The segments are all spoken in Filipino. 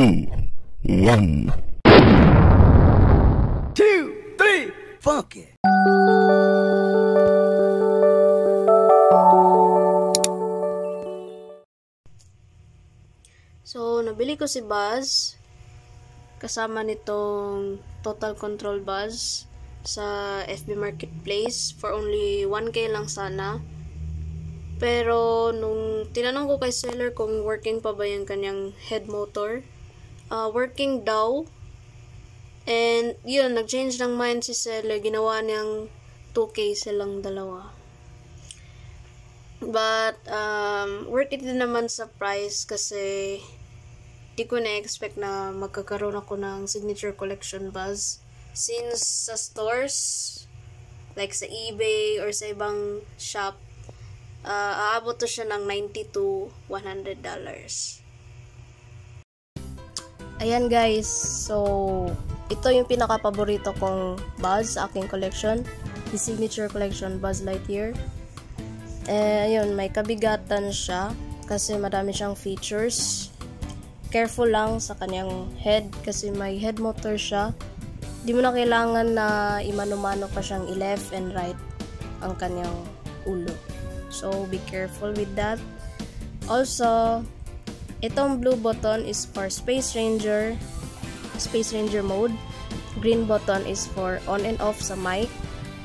2, 1. 2, 3, funky. So, nabili ko si Buzz kasama nitong Total Control Buzz sa FB Marketplace for only 1K lang sana. Pero nung tinanong ko kay seller kung working pa ba yung kanyang head motor, working daw. And yun, nag-change ng mind si seller, ginawa niyang 2K silang dalawa. But worth it din naman sa price kasi di ko na-expect na magkakaroon ako ng signature collection Buzz. Since sa stores, like sa eBay or sa ibang shop, aabot to siya ng $90 to $100. Ayan guys, so ito yung pinaka-paborito kong Buzz sa aking collection, the signature collection Buzz Lightyear. Ayun, may kabigatan siya kasi marami siyang features. Careful lang sa kanyang head kasi may head motor siya. Di mo na kailangan na imano-mano pa siyang i-left and right ang kanyang ulo. So, be careful with that. Also, itong blue button is for Space Ranger mode. Green button is for on and off sa mic.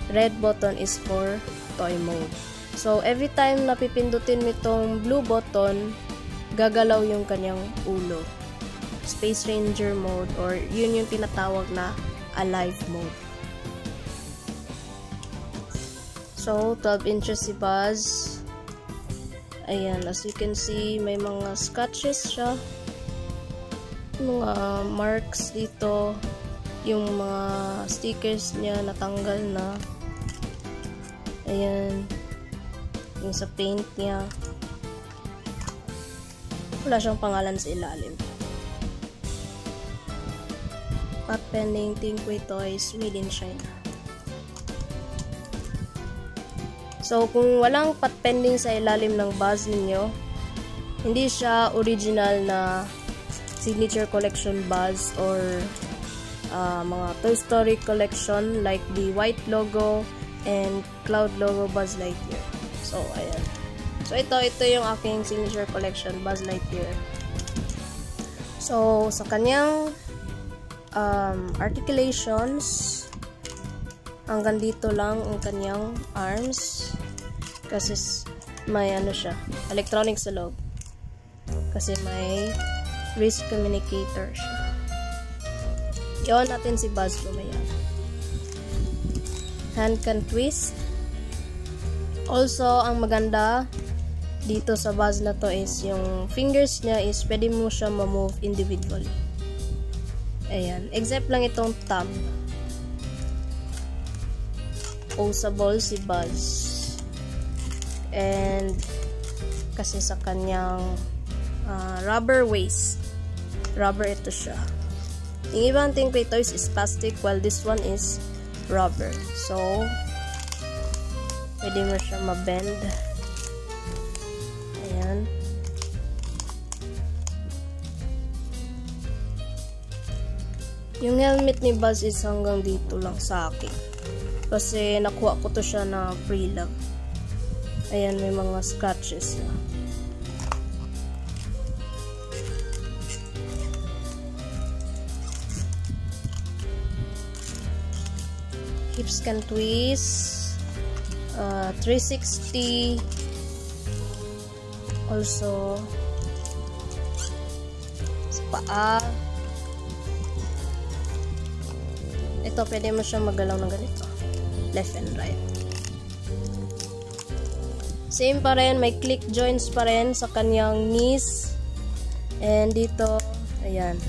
Red button is for toy mode. So, every time na pipindutin mo itong blue button, gagalaw yung kanyang ulo. Space Ranger mode or yun yung tinatawag na alive mode. So, 12 inches si Buzz. Ayan, as you can see, may mga scratches siya. Mga marks dito. Yung mga stickers niya natanggal na. Ayan. Yung sa paint niya. Wala siyang pangalan sa ilalim. Pat Pending Tinkway Toys made in China. So, kung walang pat pending sa ilalim ng Buzz ninyo, hindi siya original na signature collection Buzz or mga Toy Story collection like the white logo and cloud logo Buzz Lightyear. So, ayan. So, ito yung aking signature collection, Buzz Lightyear. So, sa kanyang articulations, hanggang dito lang ang kanyang arms. Kasi may ano siya, electronic sa loob. Kasi may wrist communicator siya. Iwan natin si Buzz lumaya. Hand can twist. Also, ang maganda dito sa Buzz na to is yung fingers niya is pwede mo siya ma-move individually. Ayan. Except lang itong thumb. Posable si Buzz. And kasi sa kanyang rubber waist. Rubber ito siya. Yung ibang Tinkway Toys is plastic while this one is rubber. So, pwede mo siya ma-bend. Ayan. Yung helmet ni Buzz is hanggang dito lang sa akin. Kasi nakuha ko to siya na free lang. Ayan, may mga scratches na. Hips can twist. 360. Also, sa paa. Ito, pwede mo siyang magalaw ng ganito. Left and right. Same pa rin, may click joints pa rin sa kanyang knees. And dito, ayan.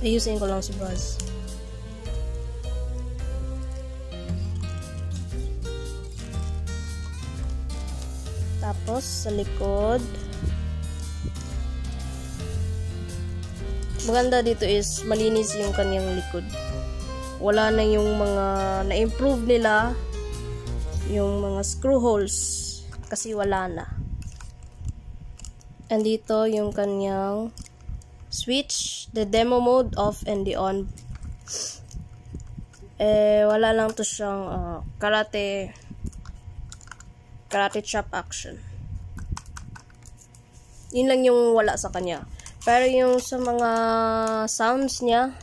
Ayusin ko lang si Buzz. Tapos, sa likod. Maganda dito is malinis yung kanyang likod. Wala na yung mga na-improve nila, yung mga screw holes kasi wala na. And dito yung kanyang switch, the demo mode, off and the on. Wala lang to siyang karate chop action. Yun lang yung wala sa kanya. Pero yung sa mga sounds niya,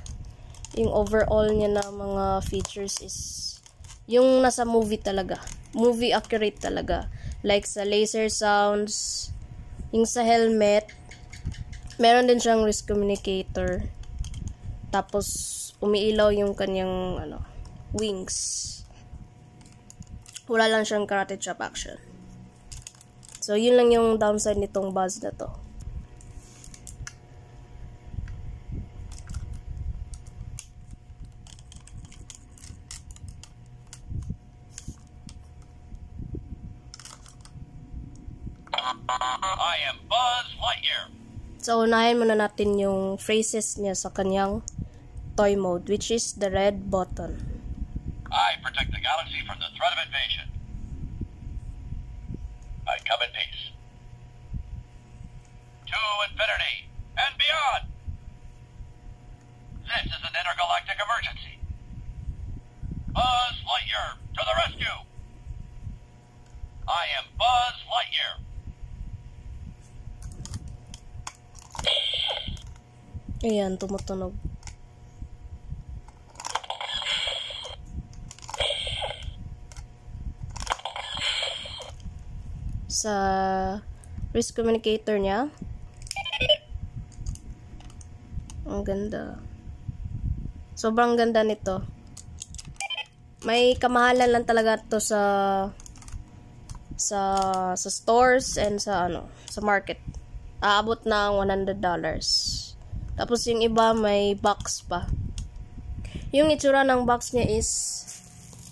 yung overall niya na mga features is yung nasa movie talaga. Movie accurate talaga. Like sa laser sounds, yung sa helmet, meron din siyang wrist communicator. Tapos, umiilaw yung kanyang wings. Wala lang siyang karate chop action. So, yun lang yung downside nitong Buzz na to. I am Buzz Lightyear. So, unahin muna natin yung phrases niya sa kanyang toy mode, which is the red button. I protect the galaxy from the threat of invasion. I come in peace. To infinity and beyond. This is an intergalactic emergency. Buzz Lightyear to the rescue. I am Buzz Lightyear. Ayan, tumutunog. Sa wrist communicator niya, ang ganda. Sobrang ganda nito. May kamahalan lang talaga to sa stores and sa market. Aabot ng $100. Tapos yung iba may box pa. Yung itsura ng box niya is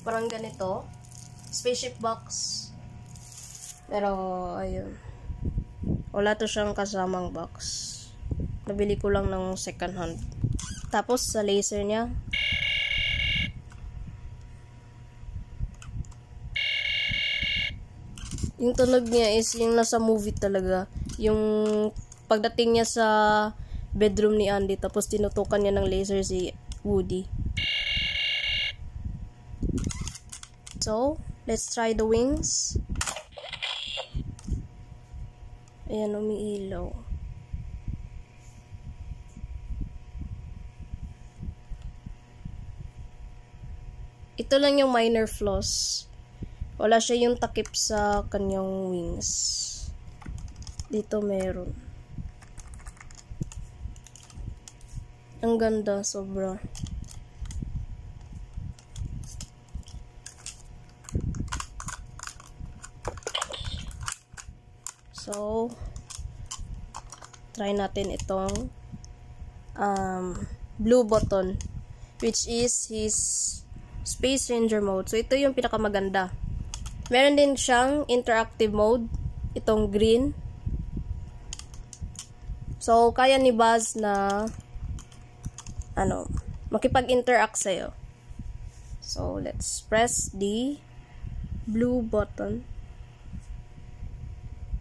parang ganito. Spaceship box. Pero ayun. Wala to siyang kasamang box. Nabili ko lang ng second hand. Tapos sa laser niya, yung tunog niya is yung nasa movie talaga. Yung pagdating niya sa bedroom ni Andy, tapos tinutukan niya ng laser si Woody. So, let's try the wings. Ayan, umiilaw. Ito lang yung minor flaws. Wala siya yung takip sa kanyang wings. Dito meron. Ang ganda, sobra. So, try natin itong blue button, which is his Space Ranger mode. So, ito yung pinakamaganda. Meron din siyang interactive mode, itong green. So, kaya ni Buzz na makipag-interact sa'yo. So, let's press the blue button.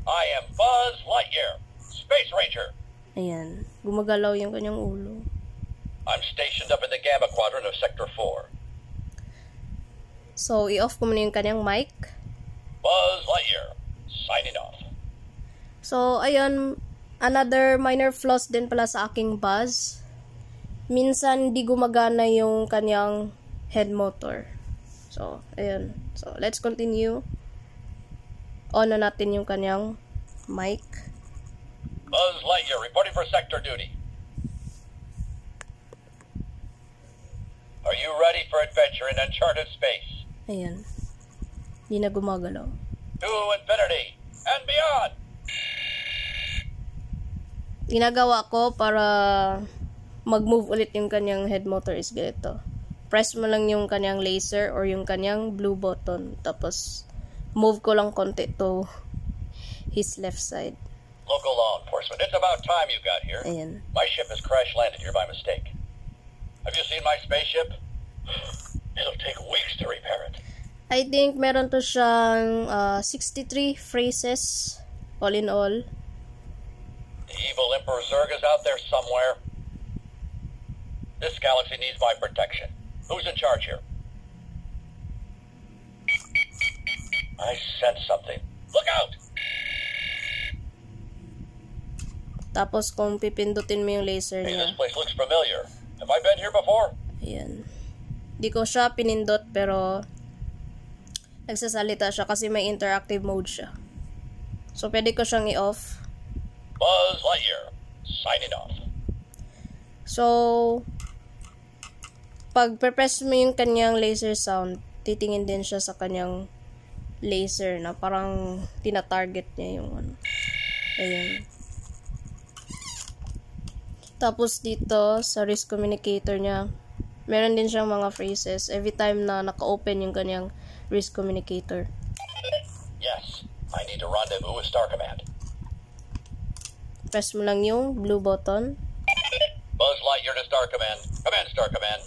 I am Buzz Lightyear, Space Ranger. Ayan. Gumagalaw yung kanyang ulo. I'm stationed up in the Gamma Quadrant of Sector 4. So, i-off ko muna yung kanyang mic. Buzz Lightyear, signing off. So, ayun. Another minor flaws din pala sa aking Buzz. Minsan, di gumagana yung kanyang head motor. So, ayun. So, let's continue. On na natin yung kanyang mic. Buzz Lightyear reporting for sector duty. Are you ready for adventure in uncharted space? Ayan. Di na gumagalaw. To infinity and beyond. Ginagawa ko para mag-move ulit yung kanyang head motor is ganito. Press mo lang yung kanyang laser or yung kanyang blue button. Tapos, move ko lang konti to his left side. Local law enforcement, it's about time you got here. Ayan. My ship has crash-landed here by mistake. Have you seen my spaceship? It'll take weeks to repair it. I think meron to siyang 63 phrases all in all. The evil Emperor Zurg is out there somewhere. This galaxy needs my protection. Who's in charge here? I sense something. Look out! Tapos kung pipindutin mo yung laser Hey, niya. this place looks familiar. Have I been here before? Ayan. Di ko siya pinindot pero nagsasalita siya kasi may interactive mode siya. So pwede ko siyang i-off. Buzz Lightyear, signing off. So pag press mo yung kanyang laser sound, titingin din siya sa kanyang laser na parang tina-target niya yung ano. Ayun. Tapos dito sa wrist communicator niya, meron din siyang mga phrases every time na naka-open yung kanyang wrist communicator. Yes, I need to rendezvous with Star Command. Press mo lang yung blue button. Buzz Lightyear to Star Command. Command, Star Command.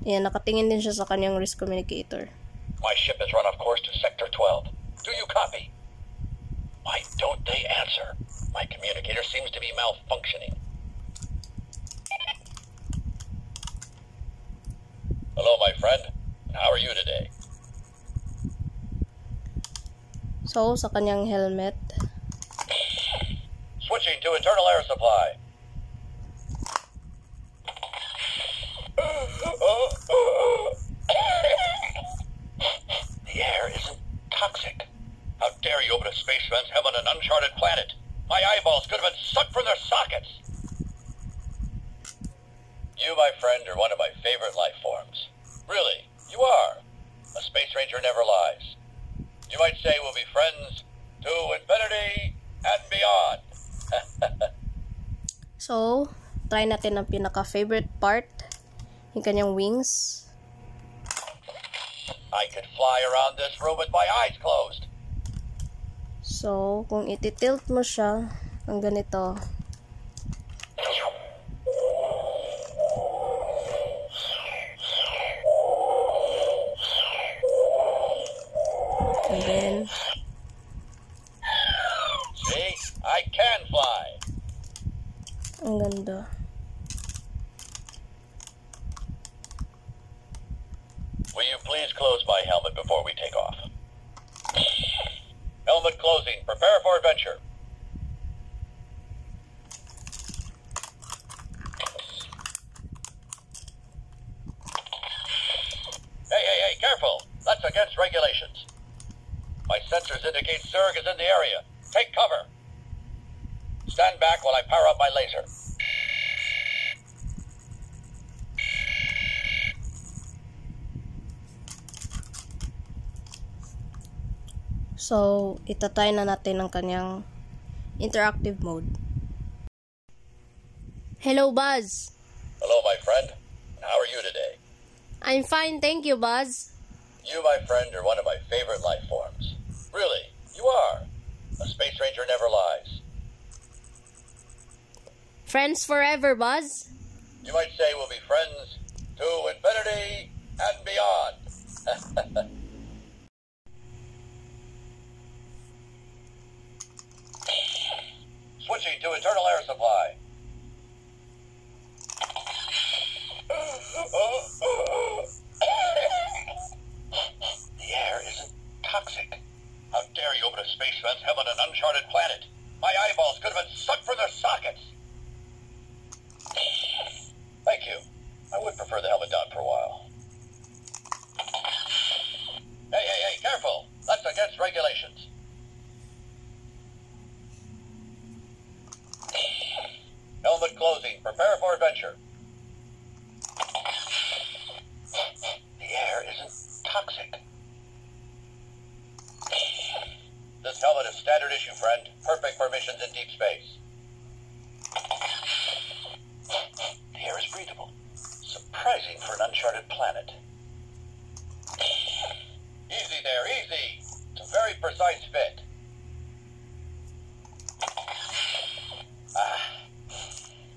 Ayan, nakatingin din siya sa kanyang wrist communicator. My ship has run off course to Sector 12. Do you copy? Why don't they answer? My communicator seems to be malfunctioning. Hello, my friend. How are you today? So, sa kanyang helmet. Switching to internal air supply. The air isn't toxic. How dare you open a space fence him on an uncharted planet? My eyeballs could have been sucked from their sockets. You, my friend, are one of my favorite life forms. Really, you are. A space ranger never lies. You might say we'll be friends to infinity and beyond. So, try natin ang pinaka-favorite part. Yung kanyang wings. I could fly around this room with my eyes closed. So, kung iti-tilt mo siya, ang ganito. And then, See? I can fly. ang ganda. Will you please close my helmet before we take off? Helmet closing. Prepare for adventure. Hey, careful. That's against regulations. My sensors indicate Zurg is in the area. Take cover. Stand back while I power up my laser. So, itatry na natin ang kanyang interactive mode. Hello, Buzz! Hello, my friend. How are you today? I'm fine, thank you, Buzz. You, my friend, are one of my favorite life forms. Really, you are. A space ranger never lies. Friends forever, Buzz. You might say we'll be friends to infinity and beyond. Switching to internal air supply. The air isn't toxic. How dare you open a space fence him on an uncharted planet? My eyeballs could have been sucked from their sockets. Thank you. I would prefer the helmet down for a while. Hey, careful. That's against regulations. Helmet closing. Prepare for adventure. The air isn't toxic. This helmet is standard issue, friend. Perfect for missions in deep space. The air is breathable. Surprising for an uncharted planet. Easy there, easy. It's a very precise fit.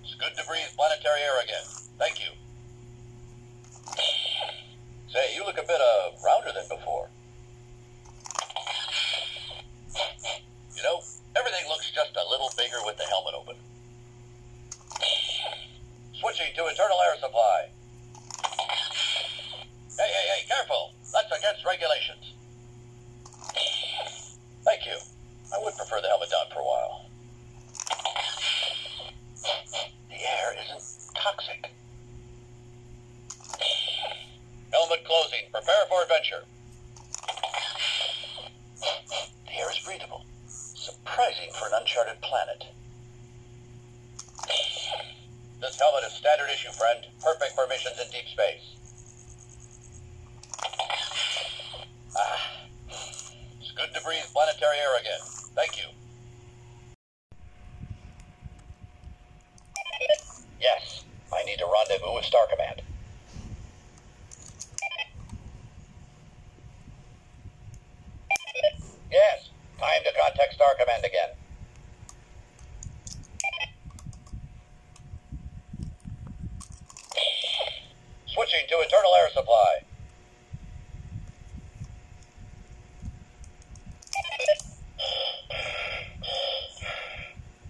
It's good to breathe planetary air again. Thank you. Say, you look a bit rounder than before. You know, everything looks just a little bigger with the waiting for an uncharted planet. This helmet is standard issue, friend. Perfect for missions in deep space. It's good to breathe planetary air again. Thank you. Yes, I need to rendezvous with Star Command. Yes, time to contact Star Command again. Switching to internal air supply.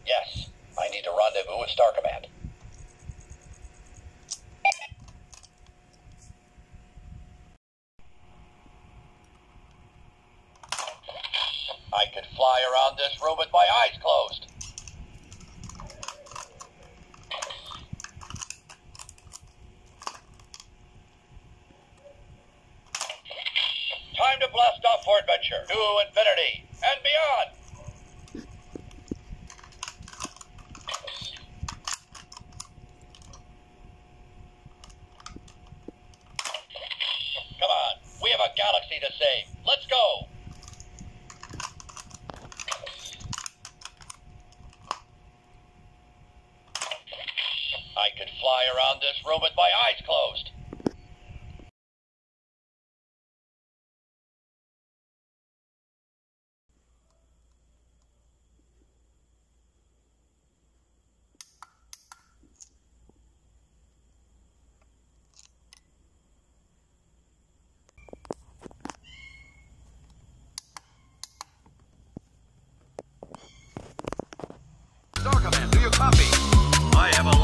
Yes, I need to rendezvous with Star Command. I could fly around this room with my eyes closed. Time to blast off for adventure, to infinity and beyond. Come on, we have a galaxy to save. Let's go. I could fly around this room with my eyes closed. Star Command, do you copy? I have a